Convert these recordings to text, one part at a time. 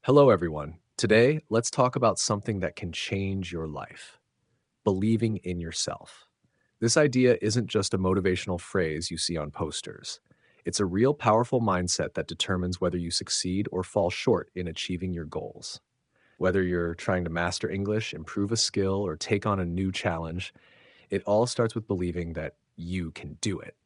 Hello, everyone. Today, let's talk about something that can change your life: believing in yourself. This idea isn't just a motivational phrase you see on posters. It's a real powerful mindset that determines whether you succeed or fall short in achieving your goals. Whether you're trying to master English, improve a skill, or take on a new challenge, it all starts with believing that you can do it.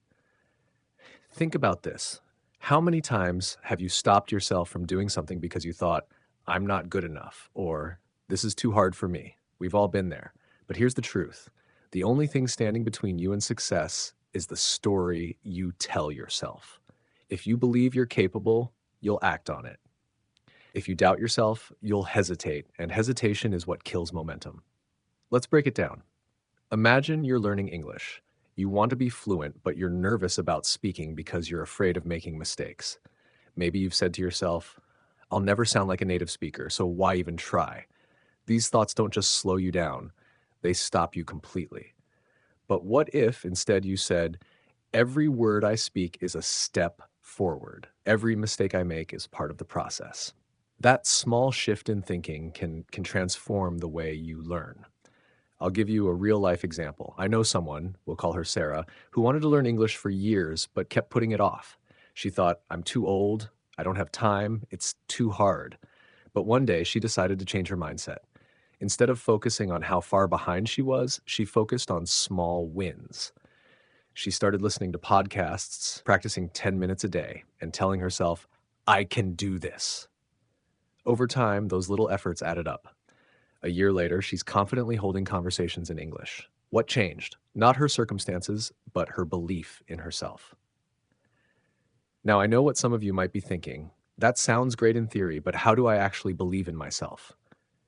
Think about this. How many times have you stopped yourself from doing something because you thought, I'm not good enough, or this is too hard for me? We've all been there. But here's the truth: the only thing standing between you and success is the story you tell yourself. If you believe you're capable, you'll act on it. If you doubt yourself, you'll hesitate, and hesitation is what kills momentum. Let's break it down. Imagine you're learning English. You want to be fluent, but you're nervous about speaking because you're afraid of making mistakes. Maybe you've said to yourself, I'll never sound like a native speaker, so why even try? These thoughts don't just slow you down, they stop you completely. But what if instead you said, every word I speak is a step forward. Every mistake I make is part of the process. That small shift in thinking can transform the way you learn. I'll give you a real life example. I know someone, we'll call her Sarah, who wanted to learn English for years but kept putting it off. She thought, I'm too old, I don't have time, it's too hard. But one day she decided to change her mindset. Instead of focusing on how far behind she was, she focused on small wins. She started listening to podcasts, practicing 10 minutes a day, and telling herself, I can do this. Over time, those little efforts added up. A year later, she's confidently holding conversations in English. What changed? Not her circumstances, but her belief in herself. Now, I know what some of you might be thinking. That sounds great in theory, but how do I actually believe in myself?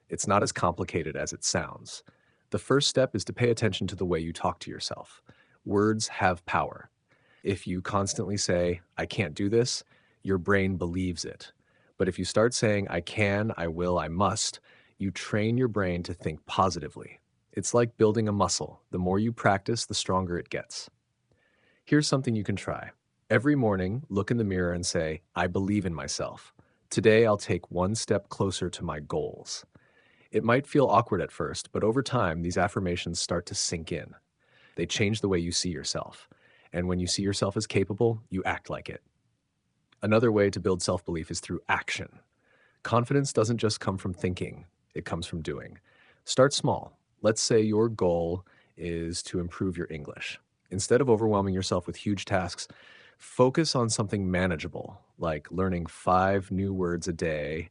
It's not as complicated as it sounds. The first step is to pay attention to the way you talk to yourself. Words have power. If you constantly say, I can't do this, your brain believes it. But if you start saying, I can, I will, I must, you train your brain to think positively. It's like building a muscle. The more you practice, the stronger it gets. Here's something you can try. Every morning, look in the mirror and say, I believe in myself. Today, I'll take one step closer to my goals. It might feel awkward at first, but over time, these affirmations start to sink in. They change the way you see yourself. And when you see yourself as capable, you act like it. Another way to build self belief is through action. Confidence doesn't just come from thinking, it comes from doing. Start small. Let's say your goal is to improve your English. Instead of overwhelming yourself with huge tasks, focus on something manageable, like learning 5 new words a day,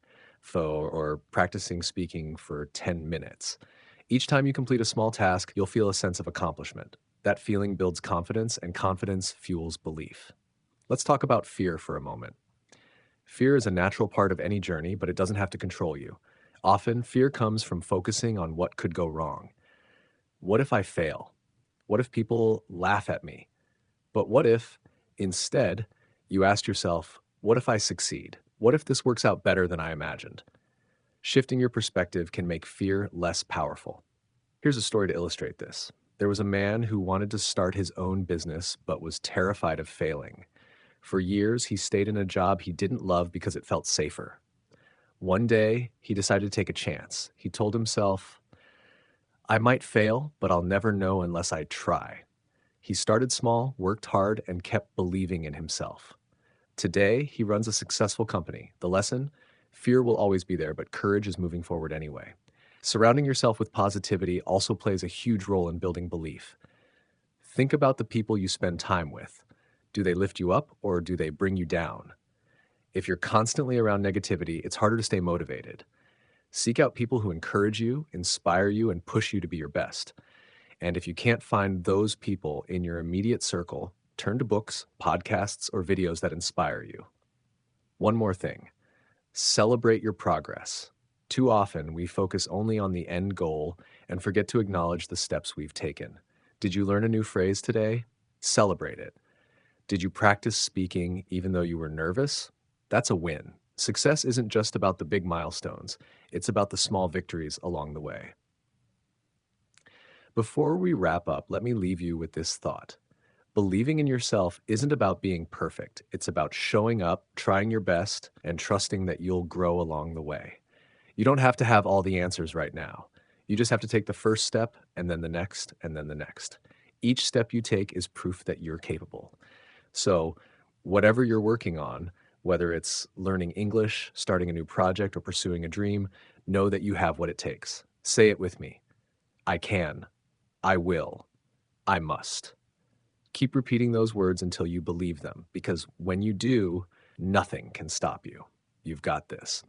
or practicing speaking for 10 minutes. Each time you complete a small task, you'll feel a sense of accomplishment. That feeling builds confidence, and confidence fuels belief. Let's talk about fear for a moment. Fear is a natural part of any journey, but it doesn't have to control you. Often, fear comes from focusing on what could go wrong. What if I fail? What if people laugh at me? But what if, instead, you asked yourself, what if I succeed? What if this works out better than I imagined? Shifting your perspective can make fear less powerful. Here's a story to illustrate this. There was a man who wanted to start his own business but was terrified of failing. For years, he stayed in a job he didn't love because it felt safer. One day, he decided to take a chance. He told himself, I might fail, but I'll never know unless I try. He started small, worked hard, and kept believing in himself. Today, he runs a successful company. The lesson? Fear will always be there, but courage is moving forward anyway. Surrounding yourself with positivity also plays a huge role in building belief. Think about the people you spend time with. Do they lift you up or do they bring you down? If you're constantly around negativity, it's harder to stay motivated. Seek out people who encourage you, inspire you, and push you to be your best. And if you can't find those people in your immediate circle, turn to books, podcasts, or videos that inspire you. One more thing: celebrate your progress. Too often, we focus only on the end goal and forget to acknowledge the steps we've taken. Did you learn a new phrase today? Celebrate it. Did you practice speaking even though you were nervous? That's a win. Success isn't just about the big milestones, it's about the small victories along the way. Before we wrap up, let me leave you with this thought. Believing in yourself isn't about being perfect. It's about showing up, trying your best, and trusting that you'll grow along the way. You don't have to have all the answers right now. You just have to take the first step and then the next and then the next. Each step you take is proof that you're capable. So, whatever you're working on, whether it's learning English, starting a new project, or pursuing a dream, know that you have what it takes. Say it with me: I can, I will, I must. Keep repeating those words until you believe them, because when you do, nothing can stop you. You've got this.